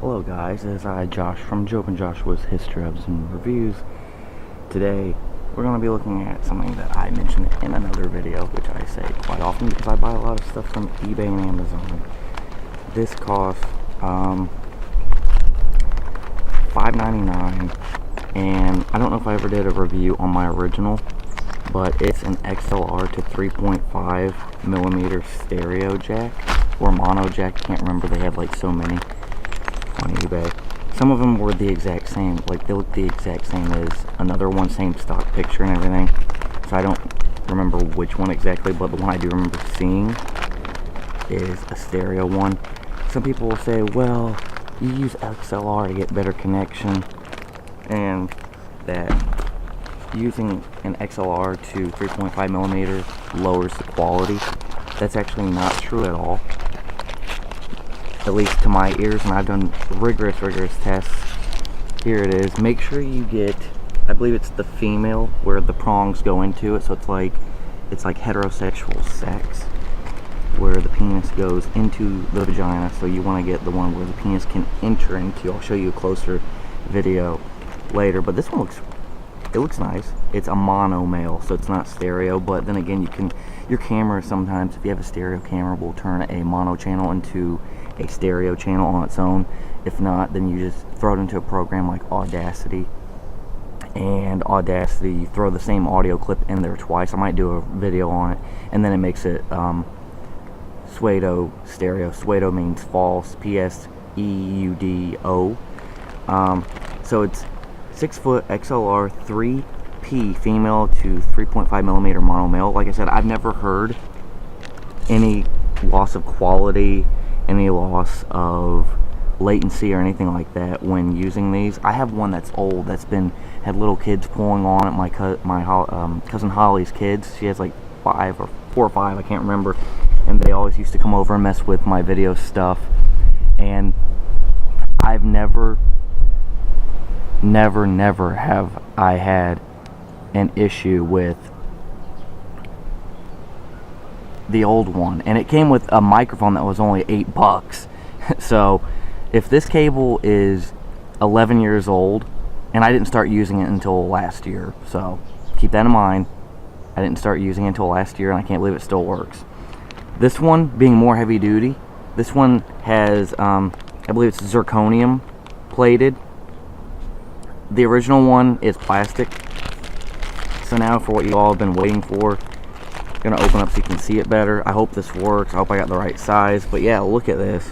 Hello guys, this is Josh from Joe and Joshua's History of and Reviews. Today, we're going to be looking at something that I mentioned in another video, which I say quite often because I buy a lot of stuff from eBay and Amazon. This costs $5.99, and I don't know if I ever did a review on my original, but it's an XLR to 3.5 millimeter stereo jack, or mono jack, can't remember, they have like so many on eBay. Some of them were the exact same, like they look the exact same as another one, same stock picture and everything. So I don't remember which one exactly, but the one I do remember seeing is a stereo one. Some people will say, well, you use XLR to get better connection, and that using an XLR to 3.5 millimeter lowers the quality. That's actually not true at all, at least to my ears, and I've done rigorous tests. Here it is. Make sure you get, I believe it's the female where the prongs go into it, so it's like heterosexual sex where the penis goes into the vagina, so you want to get the one where the penis can enter into. I'll show you a closer video later, but this one looks nice. It's a mono male, so it's not stereo, but then again, your camera sometimes, if you have a stereo camera, will turn a mono channel into a stereo channel on its own. If not, then you just throw it into a program like Audacity, and Audacity, you throw the same audio clip in there twice. I might do a video on it, and then it makes it pseudo stereo. Pseudo means false, P-S-E-U-D-O. So it's 6-foot XLR 3P female to 3.5 millimeter mono male. Like I said, I've never heard any loss of quality, any loss of latency or anything like that when using these. I have one that's old, that's had little kids pulling on it. My cousin Holly's kids, she has like 4 or 5, I can't remember, and they always used to come over and mess with my video stuff, and I've never have I had an issue with the old one. And it came with a microphone that was only $8. So if this cable is 11 years old, and I didn't start using it until last year, so keep that in mind. I didn't start using it until last year, and I can't believe it still works. This one being more heavy duty, this one has I believe it's zirconium plated. The original one is plastic. So now for what you all have been waiting for, I'm gonna open up so you can see it better. I hope this works. I hope I got the right size. But yeah, look at this.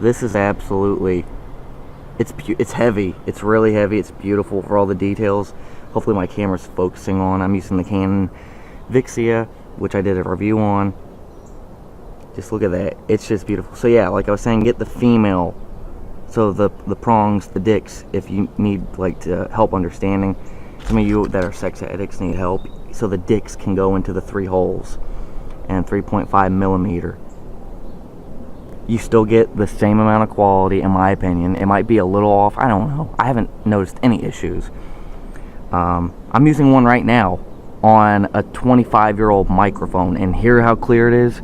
This is absolutely, it's heavy. It's really heavy. It's beautiful for all the details. Hopefully my camera's focusing on. I'm using the Canon Vixia, which I did a review on. Just look at that. It's just beautiful. So yeah, like I was saying, get the female. So the prongs, the dicks, if you need like to help understanding. Some of you that are sex addicts need help. So the dicks can go into the 3 holes and 3.5 millimeter. You still get the same amount of quality, in my opinion. It might be a little off. I don't know. I haven't noticed any issues. I'm using one right now on a 25-year-old microphone, and hear how clear it is.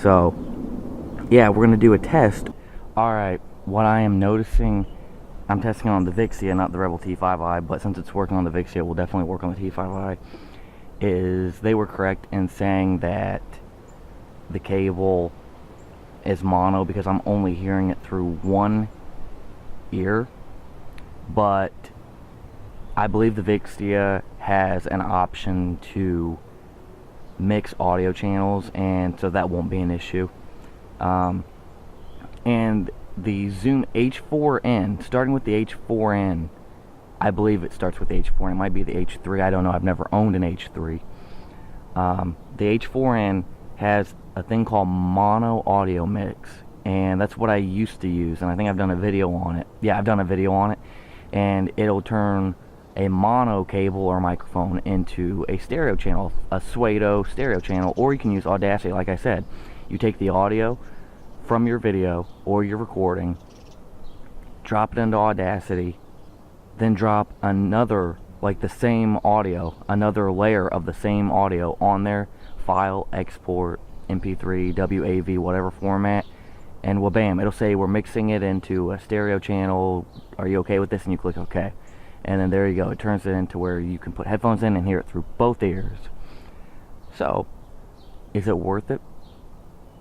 So yeah, we're gonna do a test. Alright, what I am noticing, I'm testing on the Vixia, not the Rebel T5i, but since it's working on the Vixia, it will definitely work on the T5i, is they were correct in saying that the cable is mono because I'm only hearing it through one ear. But I believe the Vixia has an option to mix audio channels, and so that won't be an issue. And the Zoom H4n, starting with the H4n, I believe it starts with the H4n. It might be the H3. I don't know. I've never owned an H3. The H4n has a thing called mono audio mix, and that's what I used to use, and I think I've done a video on it. Yeah, I've done a video on it, and it'll turn a mono cable or microphone into a stereo channel, a pseudo stereo channel, or you can use Audacity. Like I said, you take the audio from your video or your recording, drop it into Audacity, then drop another, like the same audio, another layer of the same audio on there, file, export, MP3, WAV, whatever format, and well, bam, it'll say we're mixing it into a stereo channel. Are you okay with this? And you click OK. And then there you go. It turns it into where you can put headphones in and hear it through both ears. So, is it worth it?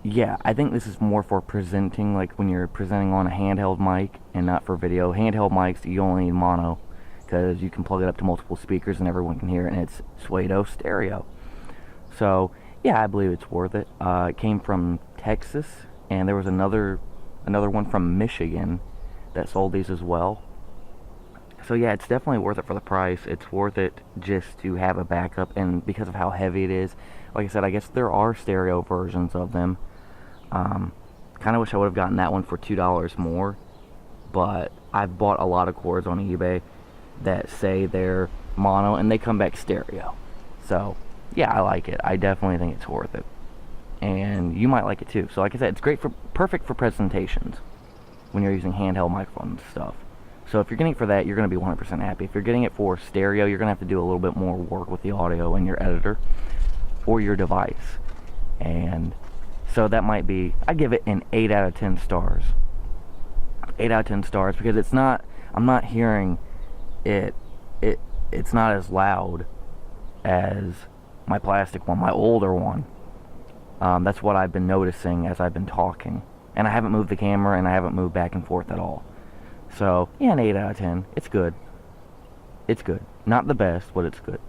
Yeah, I think this is more for presenting, like when you're presenting on a handheld mic and not for video. Handheld mics, you only need mono because you can plug it up to multiple speakers and everyone can hear it, and it's pseudo stereo. So, yeah, I believe it's worth it. It came from Texas, and there was another one from Michigan that sold these as well. So yeah, it's definitely worth it for the price. It's worth it just to have a backup, and because of how heavy it is. Like I said, I guess there are stereo versions of them. Kind of wish I would have gotten that one for $2 more, but I've bought a lot of cords on eBay that say they're mono and they come back stereo. So yeah, I like it. I definitely think it's worth it, and you might like it too. So like I said, it's perfect for presentations when you're using handheld microphones and stuff. So if you're getting it for that, you're going to be 100% happy. If you're getting it for stereo, you're going to have to do a little bit more work with the audio in your editor or your device. And so that might be, I'd give it an 8 out of 10 stars. 8 out of 10 stars, because it's not, I'm not hearing it's not as loud as my plastic one, my older one. That's what I've been noticing as I've been talking. And I haven't moved the camera, and I haven't moved back and forth at all. So, yeah, an 8 out of 10. It's good. It's good. Not the best, but it's good.